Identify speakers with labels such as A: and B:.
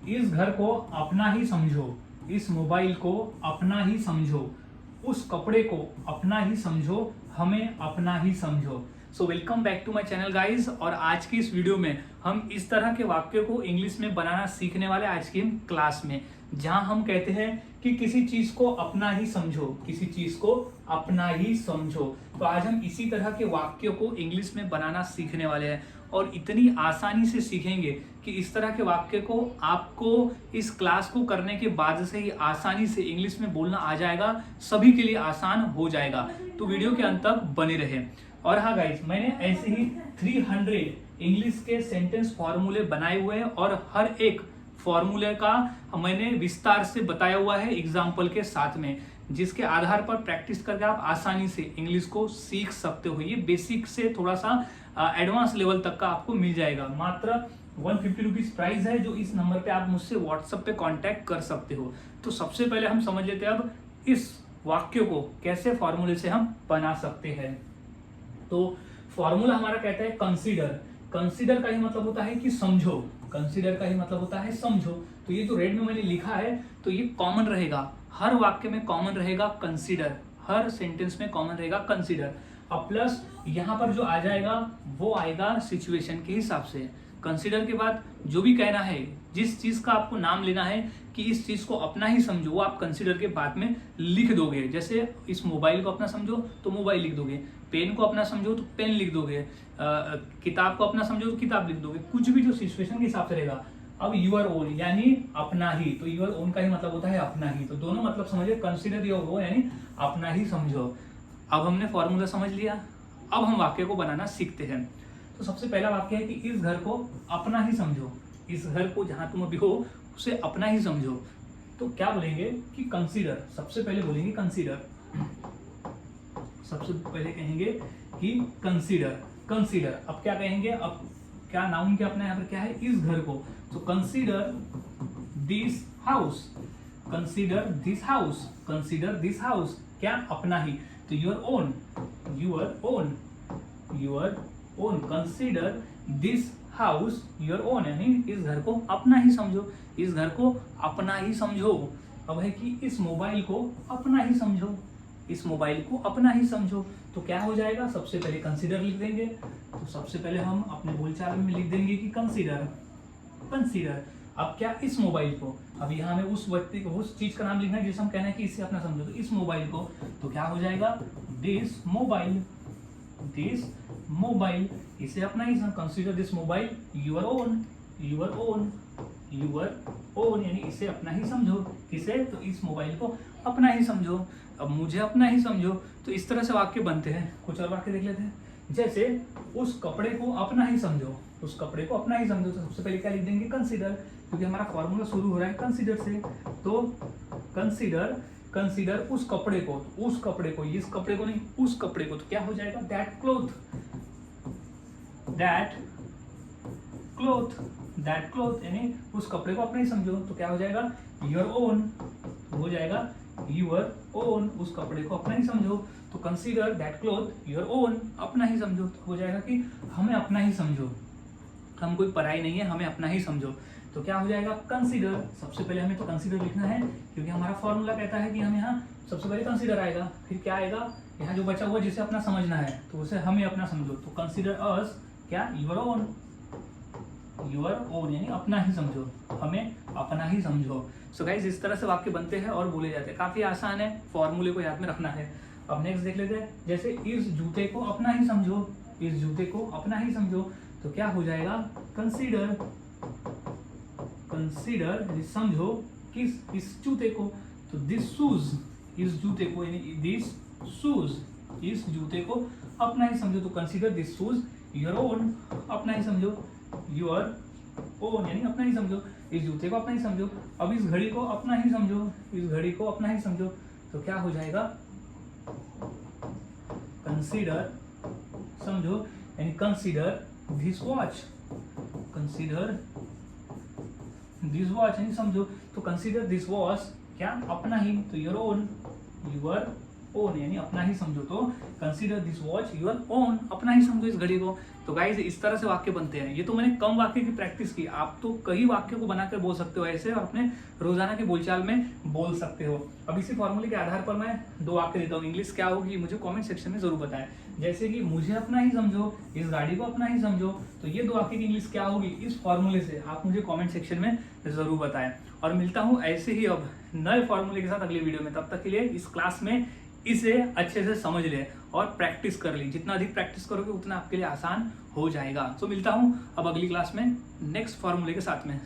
A: इस घर को अपना ही समझो, इस मोबाइल को अपना ही समझो, उस कपड़े को अपना ही समझो, हमें अपना ही समझो। So welcome back to my channel guys. और आज की इस वीडियो में हम इस तरह के वाक्य को इंग्लिश में बनाना सीखने वाले आज की क्लास में, जहां हम कहते हैं कि किसी चीज को अपना ही समझो, किसी चीज को अपना ही समझो। तो आज हम इसी तरह के वाक्यों को इंग्लिश में बनाना सीखने वाले हैं और इतनी आसानी से सीखेंगे कि इस तरह के वाक्य को आपको इस क्लास को करने के बाद से ही आसानी से इंग्लिश में बोलना आ जाएगा, सभी के लिए आसान हो जाएगा। तो वीडियो के अंत तक बने रहे। और हाँ गाइस, मैंने ऐसे ही 300 इंग्लिश के सेंटेंस फॉर्मूले बनाए हुए हैं और हर एक फॉर्मूले का मैंने विस्तार से बताया हुआ है एग्जाम्पल के साथ में, जिसके आधार पर प्रैक्टिस करके आप आसानी से इंग्लिश को सीख सकते हो। ये बेसिक से थोड़ा सा एडवांस लेवल तक का आपको मिल जाएगा। मात्र 150 रुपीज प्राइस है, जो इस नंबर पे आप मुझसे व्हाट्सएप पे कांटेक्ट कर सकते हो। तो सबसे पहले हम समझ लेते हैं अब इस वाक्य को कैसे फॉर्मूले से हम बना सकते हैं। तो फॉर्मूला हमारा कहता है कंसीडर। कंसीडर का ही मतलब होता है कि समझो, कंसीडर का ही मतलब होता है समझो। तो ये जो रेड में मैंने लिखा है तो ये कॉमन रहेगा, हर वाक्य में कॉमन रहेगा कंसीडर, हर सेंटेंस में कॉमन रहेगा कंसीडर। अब प्लस यहाँ पर जो आ जाएगा वो आएगा सिचुएशन के हिसाब से। कंसीडर के बाद जो भी कहना है, जिस चीज का आपको नाम लेना है कि इस चीज को अपना ही समझो, वो आप कंसीडर के बाद में लिख दोगे। जैसे इस मोबाइल को अपना समझो तो मोबाइल लिख दोगे, पेन को अपना समझो तो पेन लिख दोगे, किताब को अपना समझो तो किताब लिख दोगे। कुछ भी जो सिचुएशन के हिसाब से रहेगा। अब यूर ओन यानी अपना ही, तो यूर ओन का ही मतलब होता है अपना ही। तो दोनों मतलब समझिए, कंसीडर योर ओन यानी अपना ही समझो। अब हमने फॉर्मूला समझ लिया, अब हम वाक्य को बनाना सीखते हैं। तो सबसे पहला वाक्य है कि इस घर को अपना ही समझो, इस घर को जहां तुम अभी हो उसे अपना ही समझो। तो क्या बोलेंगे कि कंसीडर, सबसे पहले बोलेंगे कंसीडर, सबसे पहले कहेंगे कि कंसीडर। कंसीडर अब क्या कहेंगे, अब क्या नाउन क्या अपना यहाँ पर क्या है, इस घर को। तो consider this house, consider this house, consider this house, क्या अपना ही। तो your own, your own, your own, consider this house your own यानी इस घर को अपना ही समझो, इस घर को अपना ही समझो। अब है कि इस मोबाइल को अपना ही समझो, इस मोबाइल को अपना ही समझो। तो क्या हो जाएगा, सबसे पहले कंसीडर लिख देंगे। तो सबसे पहले हम अपने बोलचाल में लिख देंगे कि कंसीडर, कंसीडर। अब क्या, इस मोबाइल को, अब यहाँ में उस व्यक्ति को, उस चीज का नाम लिखना है जिसे हम कहना है कि इसे अपना समझो। तो इस मोबाइल को, तो क्या हो जाएगा, दिस मोबाइल, दिस मोबाइल, इसे अपना ही consider this mobile your own, your own, your own यानी इसे अपना ही समझो। किसे, तो इस मोबाइल को अपना ही समझो। अब मुझे अपना ही समझो। तो इस तरह से वाक्य बनते हैं। कुछ और वाक्य देख लेते हैं। जैसे उस कपड़े को अपना ही समझो, उस कपड़े को अपना ही समझो। तो सबसे पहले क्या लिख देंगे, कंसीडर, क्योंकि हमारा फॉर्मूला शुरू हो रहा है कंसीडर से। तो कंसीडर, कंसीडर उस कपड़े को, तो उस कपड़े को, इस कपड़े को नहीं, उस कपड़े को। तो क्या हो जाएगा, that cloth, that cloth, that cloth यानी उस कपड़े को अपना ही समझो। तो क्या हो जाएगा, योर ओन, हो जाएगा यूर ओन, उस कपड़े को अपना ही समझो। तो consider that cloth your own, अपना ही समझो। तो हो जाएगा कि हमें अपना ही समझो, हम कोई पराई नहीं है, हमें अपना ही समझो। तो क्या हो जाएगा, कंसीडर, सबसे पहले हमें तो कंसीडर लिखना है क्योंकि हमारा फॉर्मूला कहता है कि हम यहाँ सबसे पहले कंसीडर आएगा, फिर क्या आएगा, यहाँ जो बचा हुआ जिसे अपना समझना है तो उसे हमें अपना समझो। तो कंसीडर अस, क्या, यूर ओन, यूर ओन यानी अपना ही समझो, हमें अपना ही समझो। सो गाइस, इस तरह से वाक्य बनते हैं और बोले जाते हैं। काफी आसान है, फॉर्मूले को याद में रखना है। अब नेक्स्ट देख लेते हैं। जैसे इस जूते को अपना ही समझो, इस जूते को अपना ही समझो। तो क्या हो जाएगा, कंसीडर, कंसीडर यानी समझो किस, इस जूते को। तो दिस शूज, इस जूते को यानी दिस शूज, इस जूते को अपना ही समझो। तो consider this shoes your own, अपना ही समझो, योर ओन यानी अपना ही समझो, इस जूते को अपना ही समझो। अब इस घड़ी को अपना ही समझो, इस घड़ी को अपना ही समझो। तो क्या हो जाएगा, कंसीडर, समझो यानी consider this watch, consider this watch यानी समझो। तो कंसीडर दिस वॉच, क्या, अपना ही। तो योर ओन, यूर ओन, यानी अपना ही समझो। तो consider this watch your own, अपना ही समझो इस घड़ी को। तो गाइज इस तरह से वाक्य बनते हैं। ये तो मैंने कम वाक्य की प्रैक्टिस की, आप तो कई वाक्यों को बनाकर बोल सकते हो ऐसे और अपने रोजाना के बोलचाल में बोल सकते हो। अब इसी फॉर्मूले के आधार पर मैं 2 वाक्य देता हूँ। इंग्लिश क्या होगी मुझे कमेंट सेक्शन में जरूर बताएं। जैसे कि मुझे अपना ही समझो, इस गाड़ी को अपना ही समझो, तो ये 2 वाक्य की इंग्लिश क्या होगी इस फॉर्मूले से, आप मुझे कमेंट सेक्शन में जरूर बताएं। और मिलता हूँ ऐसे ही अब नए फॉर्मूले के साथ अगले वीडियो में। तब तक के लिए इस क्लास में इसे अच्छे से समझ ले और प्रैक्टिस कर ली। जितना अधिक प्रैक्टिस करोगे उतना आपके लिए आसान हो जाएगा। तो मिलता हूँ अब अगली क्लास में नेक्स्ट फॉर्मूले के साथ में।